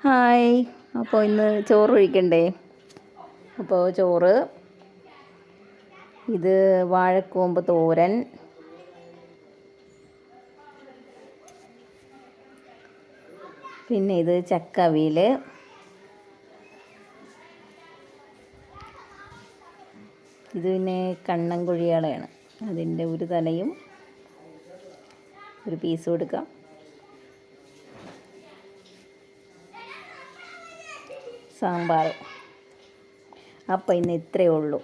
Hi. അപ്പോൾ ഇന്ന് ചോറ് കഴിക്കണ്ടേ? അപ്പോൾ ചോറ്, ഇത് വാഴക്കൂമ്പ് തോരൻ, പിന്നെ ഇത് ചക്കവിയൽ, ഇത് പിന്നെ കണ്ണൻകുഴിയാളയാണ്. അതിൻ്റെ ഒരു തലയും ഒരു പീസും എടുക്കാം. സാമ്പാർ. അപ്പം ഇന്ന് ഇത്രയേ ഉള്ളൂ.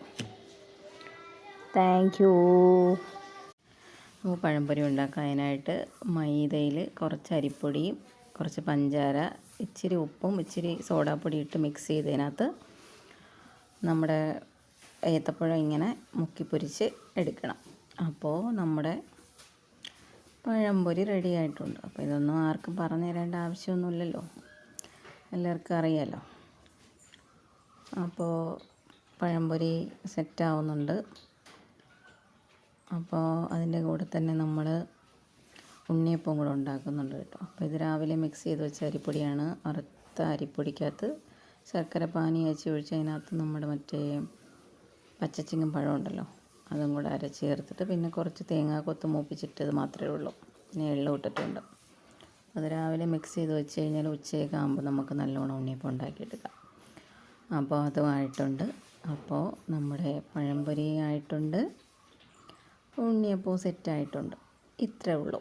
Thank you. പഴംപൊരി ഉണ്ടാക്കാനായിട്ട് മൈദയിൽ കുറച്ച് അരിപ്പൊടിയും കുറച്ച് പഞ്ചാര, ഇച്ചിരി ഉപ്പും ഇച്ചിരി സോഡാപ്പൊടി ഇട്ട് മിക്സ് ചെയ്തതിനകത്ത് നമ്മുടെ ഏത്തപ്പഴം ഇങ്ങനെ മുക്കി പൊരിച്ച് എടുക്കണം. അപ്പോൾ നമ്മുടെ പഴംപൊരി റെഡി ആയിട്ടുണ്ട്. അപ്പോൾ ഇതൊന്നും ആർക്കും പറഞ്ഞു തരേണ്ട ആവശ്യമൊന്നുമില്ലല്ലോ, എല്ലാവർക്കും അറിയാമല്ലോ. അപ്പോൾ പഴംപൊരി സെറ്റാവുന്നുണ്ട്. അപ്പോൾ അതിൻ്റെ കൂടെ തന്നെ നമ്മൾ ഉണ്ണിയപ്പം കൂടെ ഉണ്ടാക്കുന്നുണ്ട് കേട്ടോ. അപ്പോൾ ഇത് രാവിലെ മിക്സ് ചെയ്ത് വെച്ച അരിപ്പൊടിയാണ്. വറുത്ത അരിപ്പൊടിക്കകത്ത് ശർക്കര പാനി അയച്ച് ഒഴിച്ച് അതിനകത്ത് നമ്മുടെ മറ്റേ പച്ചച്ചിങ്ങൻ പഴം ഉണ്ടല്ലോ, അതും കൂടെ അരച്ച് ചേർത്തിട്ട് പിന്നെ കുറച്ച് തേങ്ങാക്കൊത്ത് മൂപ്പിച്ചിട്ടത് മാത്രമേ ഉള്ളൂ. പിന്നെ എള്ളും ഇട്ടിട്ടുണ്ട്. അത് രാവിലെ മിക്സ് ചെയ്ത് വെച്ച് കഴിഞ്ഞാൽ ഉച്ചയൊക്കെ ആകുമ്പോൾ നമുക്ക് നല്ലോണം ഉണ്ണിയപ്പം ഉണ്ടാക്കിയെടുക്കാം. അപ്പോൾ അതുമായിട്ടുണ്ട്. അപ്പോൾ നമ്മുടെ പഴംപൊരി ആയിട്ടുണ്ട്, ഉണ്ണിയപ്പവും സെറ്റായിട്ടുണ്ട്. ഇത്രയേ ഉള്ളൂ.